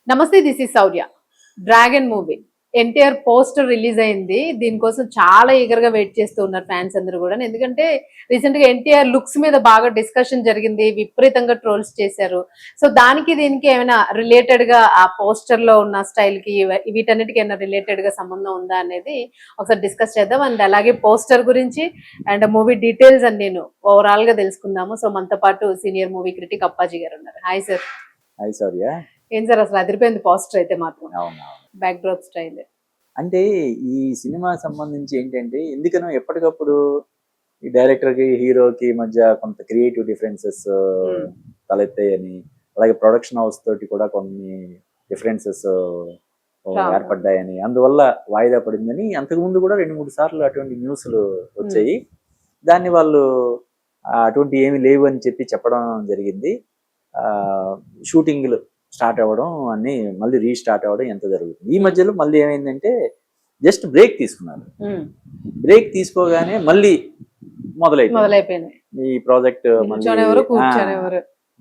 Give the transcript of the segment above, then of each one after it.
నమస్తే, this is Shaurya. Dragon movie NTR poster release అయింది. దీనికోసం చాలా ఈగర్ గా వెయిట్ చేస్తూ ఉన్నారు ఫ్యాన్స్ అందరూ కూడా. ఎందుకంటే రీసెంట్ గా ఎన్టీఆర్ లుక్స్ మీద బాగా డిస్కషన్ జరిగింది, విపరీతంగా ట్రోల్స్ చేశారు. సో దానికి దీనికి ఏమైనా రిలేటెడ్ గా ఆ పోస్టర్ లో ఉన్న స్టైల్ కి వీటన్నిటికి ఏమైనా రిలేటెడ్ గా సంబంధం ఉందా అనేది ఒకసారి డిస్కస్ చేద్దాం. అండ్ అలాగే పోస్టర్ గురించి అండ్ మూవీ డీటెయిల్స్ అని నేను ఓవరాల్ గా తెలుసుకుందాము. సో మనతో పాటు సీనియర్ మూవీ క్రిటిక్ అప్పాజీ గారు ఉన్నారు. Hi sir. హాయ్ సౌర్య. ఏం సార్ అసలు అదిరిపోయింది పోస్టర్ అయితే మాత్రం. అవునవును. Back drop style. అంటే ఈ సినిమా సంబంధించి ఏంటంటే ఎందుకనో ఎప్పటికప్పుడు ఈ డైరెక్టర్ కి హీరోకి మధ్య కొంత క్రియేటివ్ డిఫరెన్సెస్ తలెత్తాయని, అలాగే ప్రొడక్షన్ హౌస్ తోటి కూడా కొన్ని డిఫరెన్సెస్ ఏర్పడ్డాయని, అందువల్ల వాయిదా పడిందని అంతకుముందు కూడా 2-3 సార్లు అటువంటి న్యూస్లు వచ్చాయి. దాన్ని వాళ్ళు అటువంటి ఏమి లేవు అని చెప్పడం జరిగింది. షూటింగ్లు స్టార్ట్ అవ్వడం అన్ని మళ్ళీ రీస్టార్ట్ అవ్వడం ఎంత జరుగుతుంది. ఈ మధ్యలో మళ్ళీ ఏమైందంటే జస్ట్ బ్రేక్ తీసుకున్నారు. బ్రేక్ తీసుకోగానే మళ్ళీ మొదలైపోయింది ఈ ప్రాజెక్ట్.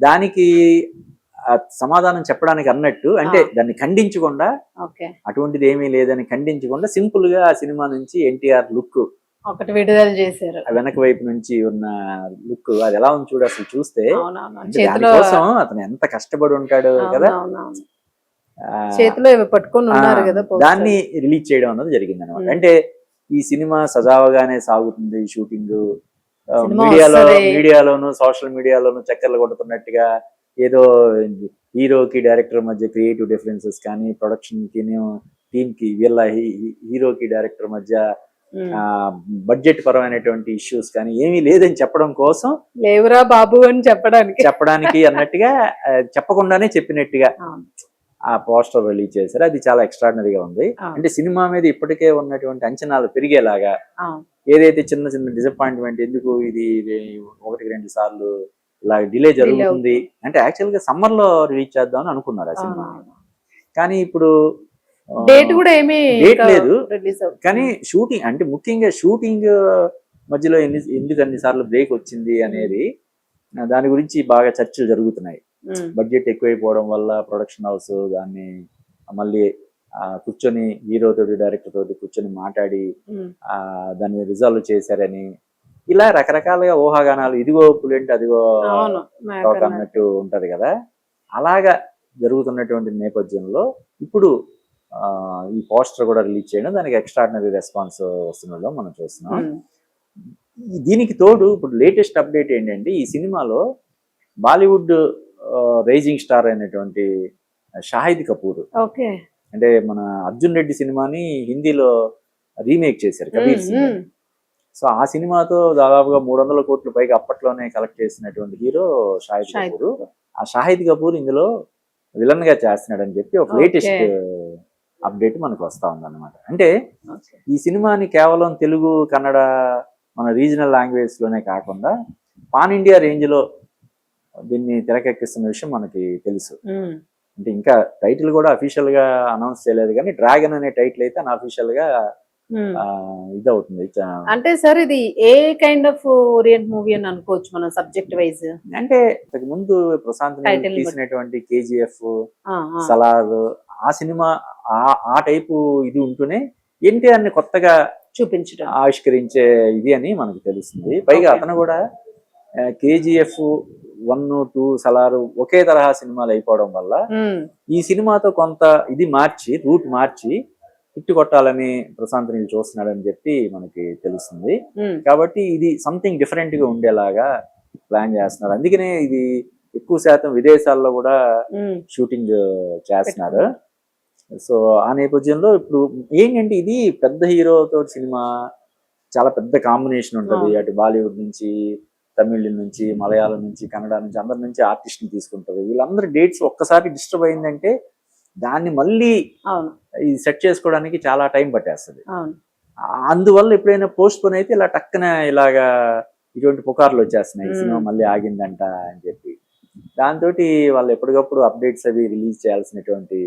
దానికి సమాధానం చెప్పడానికి అన్నట్టు, అంటే దాన్ని ఖండించకుండా, అటువంటిది ఏమీ లేదని ఖండించకుండా సింపుల్ గా ఆ సినిమా నుంచి ఎన్టీఆర్ లుక్ ఒకటి విడుదల చేశారు. వెనక వైపు నుంచి ఉన్న లుక్ అది ఎలా ఉంది చూడు. అసలు చూస్తే దానికోసం అతను ఎంత కష్టపడి ఉంటాడు కదా. చేతిలో పట్టుకొని ఉన్నారు కదా. దాన్ని రిలీజ్ చేయడం అన్నది జరిగింది అనమాట. అంటే ఈ సినిమా సజావుగానే సాగుతుంది షూటింగ్. మీడియాలోను సోషల్ మీడియాలోను చక్కర్లు కొడుతున్నట్టుగా ఏదో హీరోకి డైరెక్టర్ మధ్య క్రియేటివ్ డిఫరెన్సెస్ కానీ, ప్రొడక్షన్ కి టీమ్ కి వీళ్ళ హీరోకి డైరెక్టర్ మధ్య బడ్జెట్ పరమైనటువంటి ఇష్యూస్ కానీ ఏమీ లేదని చెప్పడం కోసం, లేవురా బాబు అని చెప్పడానికి అన్నట్టుగా చెప్పకుండానే చెప్పినట్టుగా ఆ పోస్టర్ రిలీజ్ చేశారు. అది చాలా ఎక్స్ట్రాడినరీగా ఉంది. అంటే సినిమా మీద ఇప్పటికే ఉన్నటువంటి అంచనాలు పెరిగేలాగా, ఏదైతే చిన్న చిన్న డిసప్పాయింట్మెంట్, ఎందుకు ఇది 1-2 సార్లు ఇలా డిలే జరుగుతుంది అంటే, యాక్చువల్ గా సమ్మర్ లో రిలీజ్ చేద్దామని అనుకున్నారు ఆ సినిమా. కానీ ఇప్పుడు డేట్ కూడా ఏమీ లేదు. కానీ షూటింగ్ అంటే ముఖ్యంగా షూటింగ్ మధ్యలో ఎందుకు అన్ని సార్లు బ్రేక్ వచ్చింది అనేది దాని గురించి బాగా చర్చలు జరుగుతున్నాయి. బడ్జెట్ ఎక్కువైపోవడం వల్ల ప్రొడక్షన్ హౌస్ దాన్ని మళ్ళీ కూర్చొని హీరో తోటి డైరెక్టర్ తోటి కూర్చొని మాట్లాడి దాన్ని రిజాల్వ్ చేశారని, ఇలా రకరకాలుగా ఊహాగానాలు, ఇదిగో పులేంటి అదిగో అన్నట్టు ఉంటది కదా. అలాగా జరుగుతున్నటువంటి నేపథ్యంలో ఇప్పుడు ఈ పోస్టర్ కూడా రిలీజ్ చేయడం, దానికి ఎక్స్ట్రాడినరీ రెస్పాన్స్ వస్తుండడం మనం చూస్తున్నాం. దీనికి తోడు ఇప్పుడు లేటెస్ట్ అప్డేట్ ఏంటంటే, ఈ సినిమాలో బాలీవుడ్ రైజింగ్ స్టార్ అయినటువంటి షాహిద్ కపూర్, అంటే మన అర్జున్ రెడ్డి సినిమాని హిందీలో రీమేక్ చేశారు కబీర్ సింగ్. సో ఆ సినిమాతో దాదాపుగా 300 కోట్ల పైగా అప్పట్లోనే కలెక్ట్ చేసినటువంటి హీరో షాహిద్ కపూర్. ఆ షాహిద్ కపూర్ ఇందులో విలన్ గా చేస్తున్నాడని చెప్పి ఒక లేటెస్ట్ అప్డేట్ మనకు వస్తా ఉందన్నమాట. అంటే ఈ సినిమాని కేవలం తెలుగు, కన్నడ, మన రీజనల్ లాంగ్వేజ్ లోనే కాకుండా పాన్ ఇండియా రేంజ్ లో దీన్ని తెరకెక్కిస్తున్న విషయం మనకి తెలుసు. అంటే ఇంకా టైటిల్ కూడా అఫీషియల్ గా అనౌన్స్ చేయలేదు, కానీ డ్రాగన్ అనే టైటిల్ అయితే అన్అఫీషియల్ గా ఇది అవుతుంది. అంటే సార్ ఇది ఏ కైండ్ ఆఫ్ ఓరియంట్ మూవీ అని అనుకోవచ్చు మనం సబ్జెక్ట్ వైజ్? అంటే ఇంతకు ముందు ప్రశాంత్ తీసినటువంటి కేజీఎఫ్, సలార్, ఆ సినిమా ఆ టైపు ఇది ఉంటూనే ఎన్టీఆర్ ని కొత్తగా చూపించడం, ఆవిష్కరించే ఇది అని మనకు తెలుస్తుంది. పైగా అతను కూడా కేజీఎఫ్ 1, 2, సలారు ఒకే తరహా సినిమాలు అయిపోవడం వల్ల ఈ సినిమాతో కొంత ఇది మార్చి, రూట్ మార్చి హిట్ కొట్టాలని ప్రశాంత్ నీల్ చూస్తున్నాడని చెప్పి మనకి తెలుస్తుంది. కాబట్టి ఇది సంథింగ్ డిఫరెంట్ గా ఉండేలాగా ప్లాన్ చేస్తున్నారు. అందుకనే ఇది ఎక్కువ శాతం విదేశాల్లో కూడా షూటింగ్ చేస్తున్నారు. సో ఆ నేపథ్యంలో ఇప్పుడు ఏంటంటే, ఇది పెద్ద హీరోతో సినిమా, చాలా పెద్ద కాంబినేషన్ ఉంటుంది. అటు బాలీవుడ్ నుంచి, తమిళ నుంచి, మలయాళం నుంచి, కన్నడ నుంచి, అందరి నుంచి ఆర్టిస్ట్ని తీసుకుంటారు. వీళ్ళందరి డేట్స్ ఒక్కసారి డిస్టర్బ్ అయిందంటే దాన్ని మళ్ళీ సెట్ చేసుకోవడానికి చాలా టైం పట్టేస్తుంది. అందువల్ల ఎప్పుడైనా పోస్ట్ పోన్ అయితే ఇలా టక్కన ఇలాగా ఇటువంటి పుకార్లు వచ్చేస్తున్నాయి, సినిమా మళ్ళీ ఆగిందంట అని చెప్పి. దాంతో వాళ్ళు ఎప్పటికప్పుడు అప్డేట్స్ అవి రిలీజ్ చేయాల్సినటువంటి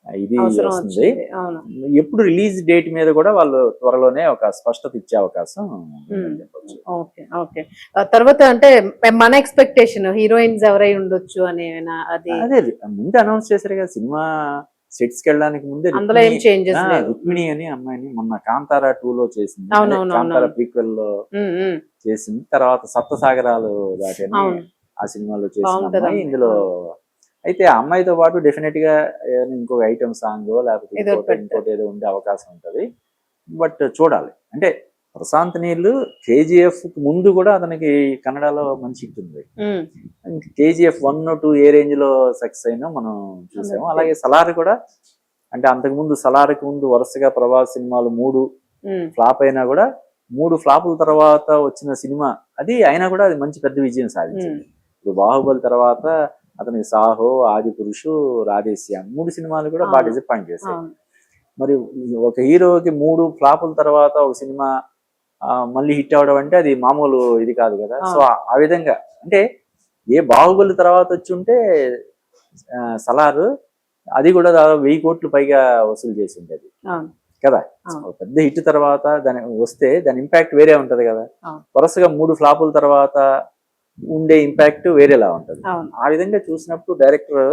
ఇది అవసరం వస్తుంది. వచ్చింది. అవును. ఎప్పుడు రిలీజ్ డేట్ మీద కూడా వాళ్ళు త్వరలోనే ఒక స్పష్టత ఇచ్చే అవకాశం ఉందని చెప్పొచ్చు. Okay okay. తర్వాత అంటే మన ఎక్స్పెక్టేషన్ హీరోయిన్స్ ఎవరై ఉండొచ్చు అని అది అదే ముందు అనౌన్స్ చేశారు కదా సినిమా సెట్స్ కి వెళ్ళడానికి ముందే. అందులో ఏం చేంజెస్ లేవు. రుక్మిణి అని అమ్మాయిని మొన్న కాంతారా 2 లో చేసింది, అవునవును, కాంతారా అవునవును. ప్రీక్వెల్ లో ఉమ్, ఉమ్. చేసింది. తర్వాత సప్తసాగరాలు దాటని అవును. ఆ సినిమాలో చేసిన బాగుంటది అమ్మాయి అమ్మాయి. ఇందులో. అయితే ఆ అమ్మాయితో పాటు డెఫినెట్ గా ఏదైనా ఇంకొక ఐటమ్ సాంగ్ లేకపోతే ఏదో ఒకటి ఇంకోటి ఏదో ఉండే అవకాశం ఉంటది. బట్ చూడాలి. అంటే ప్రశాంత్ నీల్ కేజీఎఫ్ ముందు కూడా అతనికి కన్నడలో మంచి హిట్ ఉంది. ఉమ్, కేజీఎఫ్ 1, 2 ఏ రేంజ్ లో సక్సెస్ అయినా మనం చూసాము. అలాగే సలార్ కూడా, అంటే అంతకు ముందు సలార్కి ముందు వరుసగా ప్రభాస్ సినిమాలు 3 ఉమ్. ఫ్లాప్ అయినా కూడా 3 ఫ్లాపుల తర్వాత వచ్చిన సినిమా అది అయినా కూడా అది మంచి పెద్ద విజయం సాధించింది. ఇప్పుడు బాహుబలి తర్వాత అతనికి సాహో, ఆది పురుషు, రాధేశ్యామ్ 3 సినిమాలు కూడా బాగా డిసప్పాయింట్ చేశాయి. అవును. మరి ఒక హీరోకి 3 ఫ్లాపుల తర్వాత ఒక సినిమా మళ్ళీ హిట్ అవడం అంటే అది మామూలు ఇది కాదు కదా. సో ఆ విధంగా అంటే ఏ బాహుబలి తర్వాత వచ్చి ఉంటే సలార్ అది కూడా దాదాపు 1000 కోట్లు పైగా వసూలు చేసి ఉండేది అవును. కదా. అవును. పెద్ద హిట్ తర్వాత దాని వస్తే దాని ఇంపాక్ట్ వేరే ఉంటది కదా. అవును. వరుసగా 3 ఫ్లాపుల తర్వాత ఉండే ఇంపాక్ట్ వేరేలా ఉంటది. అవును. ఆ విధంగా చూసినప్పుడు డైరెక్టర్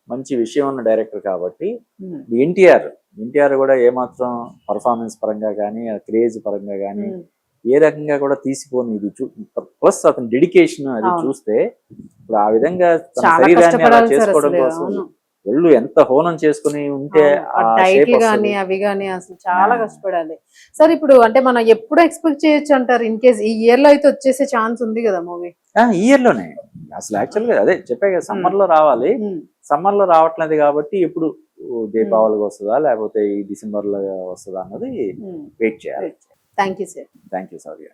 మంచి విషయం ఉన్న డైరెక్టర్ కాబట్టి ఉమ్, ఎన్టీఆర్ కూడా ఏమాత్రం పర్ఫార్మెన్స్ పరంగా కానీ క్రేజ్ పరంగా కానీ ఉమ్. ఏ రకంగా కూడా తీసిపోని ఇది ప్లస్ అతని డెడికేషన్ అది అవును. చూస్తే ఇప్పుడు ఆ విధంగా తన చాలా శరీరాన్ని అలా కష్టపడాలి సార్ చేసుకోవడం అసలు. కోసం అవును. ఒళ్ళు ఎంత హోనం చేసుకుని ఉంటే ఆ డైట్ షేప్ గానీ వస్తుంది. అవి గానీ అసలు చాలా కష్టపడాలి సార్. ఇప్పుడు అంటే మనం ఎప్పుడు ఎక్స్పెక్ట్ చేయొచ్చు అంటారు? ఇన్ కేస్ ఈ ఇయర్ లో అయితే వచ్చేసే ఛాన్స్ ఉంది కదా మూవీ? ఈ ఇయర్ లోనే అసలు యాక్చువల్ గా అదే చెప్పే కదా, సమ్మర్ లో రావాలి. సమ్మర్ లో రావట్లేదు కాబట్టి ఎప్పుడు దీపావళికి వస్తుందా లేకపోతే ఈ డిసెంబర్ లో వస్తుందా అన్నది వెయిట్ చేయాలి. Thank you sir. Thank you Sourya.